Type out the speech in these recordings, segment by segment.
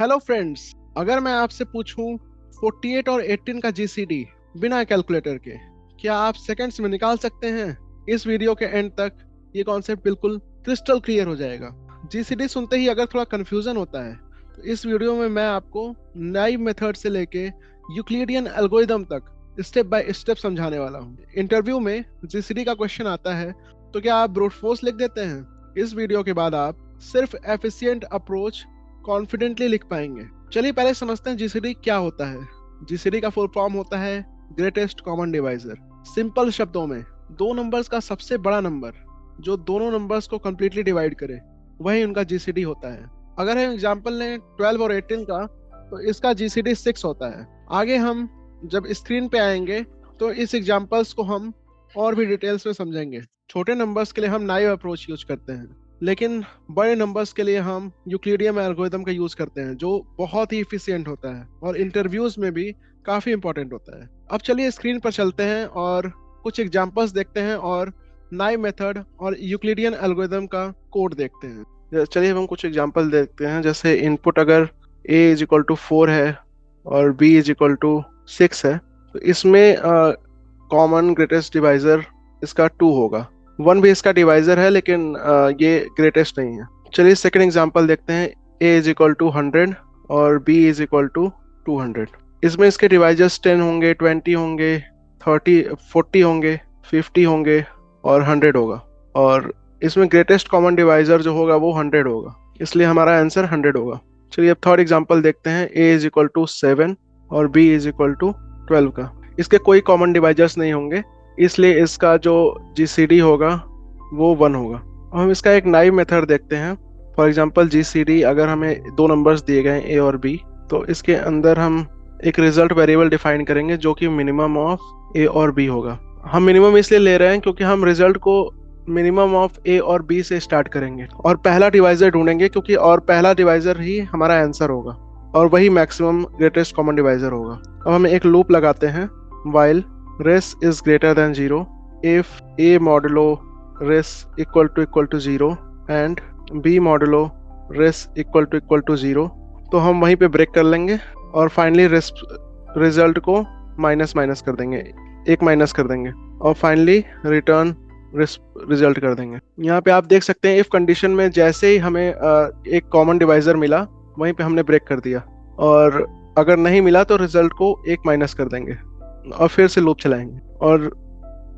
Hello friends, अगर मैं आपसे पूछूं 48 और 18 का जीसीडी बिना कैलकुलेटर के, क्या आप सेकंड्स में निकाल सकते हैं? इस वीडियो के एंड तक ये कॉन्सेप्ट बिल्कुल क्रिस्टल क्लियर हो जाएगा। जीसीडी सुनते ही अगर थोड़ा कंफ्यूजन होता है तो इस वीडियो में मैं आपको नाइव मेथड से लेके यूक्लिडियन एल्गोरिदम तक स्टेप बाय स्टेप समझाने वाला हूँ। इंटरव्यू में जीसीडी का क्वेश्चन आता है तो क्या आप ब्रूट फोर्स लिख देते हैं? इस वीडियो के बाद आप सिर्फ एफिशिएंट अप्रोच कॉन्फिडेंटली लिख पाएंगे। चलिए पहले समझते हैं जीसीडी क्या होता है। जीसीडी का फुल फॉर्म होता है ग्रेटेस्ट कॉमन डिवाइजर। सिंपल शब्दों में दो नंबर्स का सबसे बड़ा नंबर जो दोनों नंबर्स को कंप्लीटली डिवाइड करे वही उनका जीसीडी होता है। अगर हम एग्जांपल लें 12 और 18 का तो इसका जीसीडी 6 होता है। आगे हम जब स्क्रीन पे आएंगे तो इस एग्जांपल्स को हम और भी डिटेल्स में समझेंगे। छोटे नंबर्स के लिए हम नाइव अप्रोच यूज करते हैं, लेकिन बड़े नंबर्स के लिए हम यूक्लिडियन एल्गोरिदम का यूज करते हैं जो बहुत ही इफिशिएंट होता है और इंटरव्यूज में भी काफी इंपॉर्टेंट होता है। अब चलिए स्क्रीन पर चलते हैं और कुछ एग्जांपल्स देखते हैं और नाइव मेथड और यूक्लिडियन एल्गोरिदम का कोड देखते हैं। चलिए हम कुछ एग्जांपल देखते हैं। जैसे इनपुट अगर a इज इक्वल टू 4 है और b इज इक्वल टू 6 है तो इसमें कॉमन ग्रेटेस्ट डिवाइजर इसका 2 होगा। 1 भी इसका डिवाइजर है लेकिन ये ग्रेटेस्ट नहीं है। चलिए सेकंड एग्जांपल देखते हैं। a इज इक्वल टू 100 और b इज इक्वल टू 200। इसमें इसके डिवाइजर्स 10 होंगे, 20 होंगे, 30 40 होंगे, 50 होंगे और 100 होगा। और इसमें ग्रेटेस्ट कॉमन डिवाइजर जो होगा वो 100 होगा, इसलिए हमारा आंसर 100 होगा। चलिए अब थर्ड एग्जांपल देखते हैं। a इज इक्वल टू 7 और b इज इक्वल टू 12 का। इसके कोई कॉमन डिवाइजर्स नहीं होंगे, इसलिए इसका जो जीसीडी होगा वो 1 होगा। अब हम इसका एक नाइव मेथड देखते हैं। फॉर एग्जांपल जीसीडी अगर हमें दो नंबर्स दिए गए a और b तो इसके अंदर हम एक रिजल्ट वेरिएबल डिफाइन करेंगे जो कि मिनिमम ऑफ a और b होगा। हम मिनिमम इसलिए ले रहे हैं क्योंकि हम रिजल्ट को मिनिमम ऑफ a और b से स्टार्ट करेंगे और पहला डिवाइजर ढूंढेंगे, क्योंकि और पहला डिवाइजर ही हमारा आंसर होगा और वही मैक्सिमम ग्रेटेस्ट कॉमन डिवाइजर होगा। अब हम एक लूप लगाते हैं। while res is greater than 0 if a modulo res equal to 0 and b modulo res equal to 0, तो हम वहीं पे ब्रेक कर लेंगे और फाइनली रिजल्ट को माइनस कर देंगे, एक माइनस कर देंगे और फाइनली रिटर्न रिजल्ट कर देंगे। यहाँ पे आप देख सकते हैं इफ कंडीशन में जैसे ही हमें एक कॉमन डिवाइजर मिला वहीं पे हमने ब्रेक कर दिया, और अगर नहीं मिला तो रिजल्ट को एक माइनस कर देंगे और फिर से लूप चलाएंगे और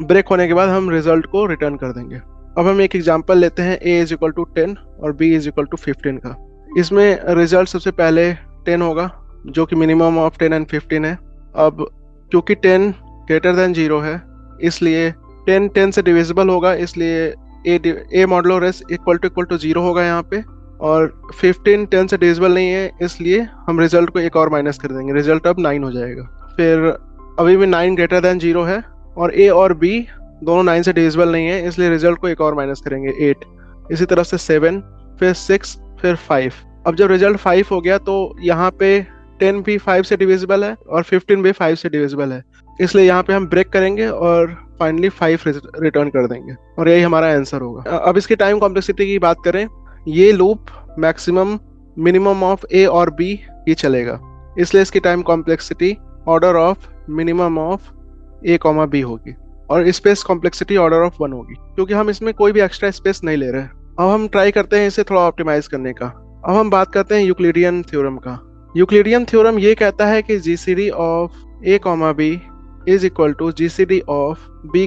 ब्रेक होने के बाद हम रिजल्ट को रिटर्न कर देंगे। अब हम एक एग्जांपल लेते हैं। a इज इक्वल टू 10 और b इज इक्वल टू 15 का। इसमें रिजल्ट सबसे पहले 10 होगा जो कि मिनिमम ऑफ 10 एंड 15 है। अब क्योंकि 10 ग्रेटर देन 0 है इसलिए 10 से डिविजिबल होगा, इसलिए a मॉडुलो रेस इक्वल टू 0 होगा यहाँ पे, और 15 10 से डिविजिबल नहीं है इसलिए हम रिजल्ट को एक और माइनस कर देंगे। रिजल्ट अब 9 हो जाएगा। फिर अभी भी 9 ग्रेटर देन 0 है और a और b दोनों 9 से डिविजिबल नहीं है, इसलिए रिजल्ट को एक और माइनस करेंगे 8। इसी तरह से 7, फिर 6, फिर 5। अब जब रिजल्ट 5 हो गया तो यहाँ पे 10 भी 5 से डिविजिबल है और 15 भी 5 से डिविजिबल है, इसलिए यहाँ पे हम ब्रेक करेंगे और फाइनली 5 रिटर्न कर देंगे और यही हमारा आंसर होगा। अब इसकी टाइम कॉम्प्लेक्सिटी की बात करें, ये loop maximum minimum of a और b ही चलेगा, इसलिए इसकी time complexity order of minimum of a, b होगी और स्पेस कॉम्प्लेक्सिटी ऑर्डर ऑफ 1 होगी, क्योंकि हम इसमें कोई भी एक्स्ट्रा स्पेस नहीं ले रहे हैं। अब हम ट्राई करते हैं इसे थोड़ा ऑप्टिमाइज करने का। अब हम बात करते हैं यूक्लिडियन थ्योरम का। यूक्लिडियन थ्योरम ये कहता है कि GCD of a, b is equal to GCD of b,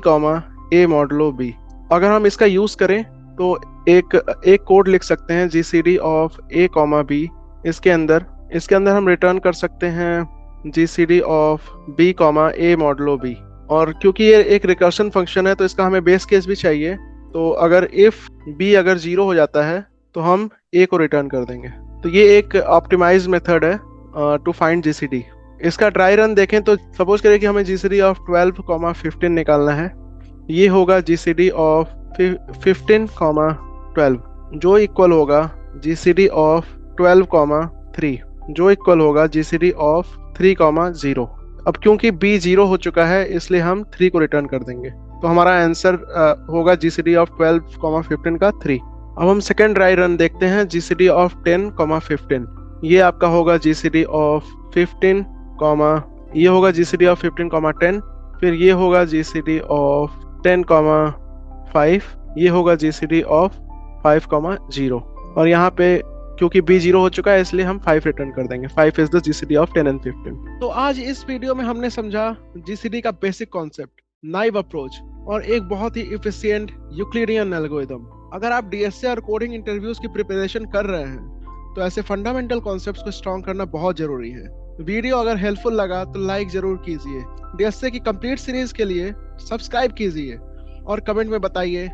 a modulo b। अगर हम इसका यूज करें तो एक कोड लिख सकते हैं जीसीडी ऑफ a, b। इसके अंदर हम रिटर्न कर सकते हैं GCD of b, a modulo b। और क्योंकि ये एक रिकर्शन फंक्शन है तो इसका हमें बेस केस भी चाहिए, तो अगर इफ b अगर 0 हो जाता है तो हम a को रिटर्न कर देंगे। तो ये एक ऑप्टिमाइज मेथड है टू फाइंड जीसीडी। इसका ट्राई रन देखें तो सपोज करें कि हमें जीसीडी ऑफ 12, 15 निकालना है। ये होगा जीसीडी ऑफ 15, 12 जो इक्वल होगा जीसीडी ऑफ 12, 3 जो इक्वल होगा जीसीडी ऑफ 3, 0। अब क्योंकि b 0 हो चुका है इसलिए हम 3 को रिटर्न कर देंगे, तो हमारा आंसर होगा जीसीडी ऑफ 12, 15 का 3। अब हम सेकेंड ट्राई रन देखते हैं जीसीडी ऑफ 10, 15। ये आपका होगा GCD ऑफ 15 कॉमा, ये होगा GCD ऑफ 15 कॉमा 10, फिर ये होगा GCD ऑफ 10 कॉमा 5, ये होगा GCD ऑफ 5 कॉमा 0, और यहाँ पे क्योंकि B 0 हो चुका है इसलिए हम 5 रिटर्न कर देंगे। 5 is the GCD of 10 and 15। तो आज इस वीडियो में हमने समझा GCD का बेसिक कॉन्सेप्ट, नाइव अप्रोच, और एक बहुत ही इफिशिएंट यूक्लिडियन एल्गोरिथम। अगर आप DSA और कोडिंग इंटरव्यूज की प्रिपरेशन कर रहे हैं तो ऐसे फंडामेंटल कॉन्सेप्ट्स को स्ट्रॉन्ग करना बहुत जरूरी है। वीडियो अगर हेल्पफुल लगा तो लाइक जरूर कीजिए। DSA की कंप्लीट सीरीज के लिए सब्सक्राइब कीजिए और कमेंट में बताइए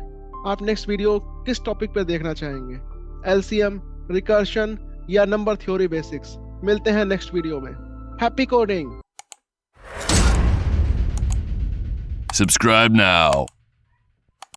आप नेक्स्ट वीडियो किस टॉपिक पे देखना चाहेंगे, LCM, रिकर्शन या नंबर थ्योरी बेसिक्स। मिलते हैं नेक्स्ट वीडियो में। Happy coding. Subscribe now.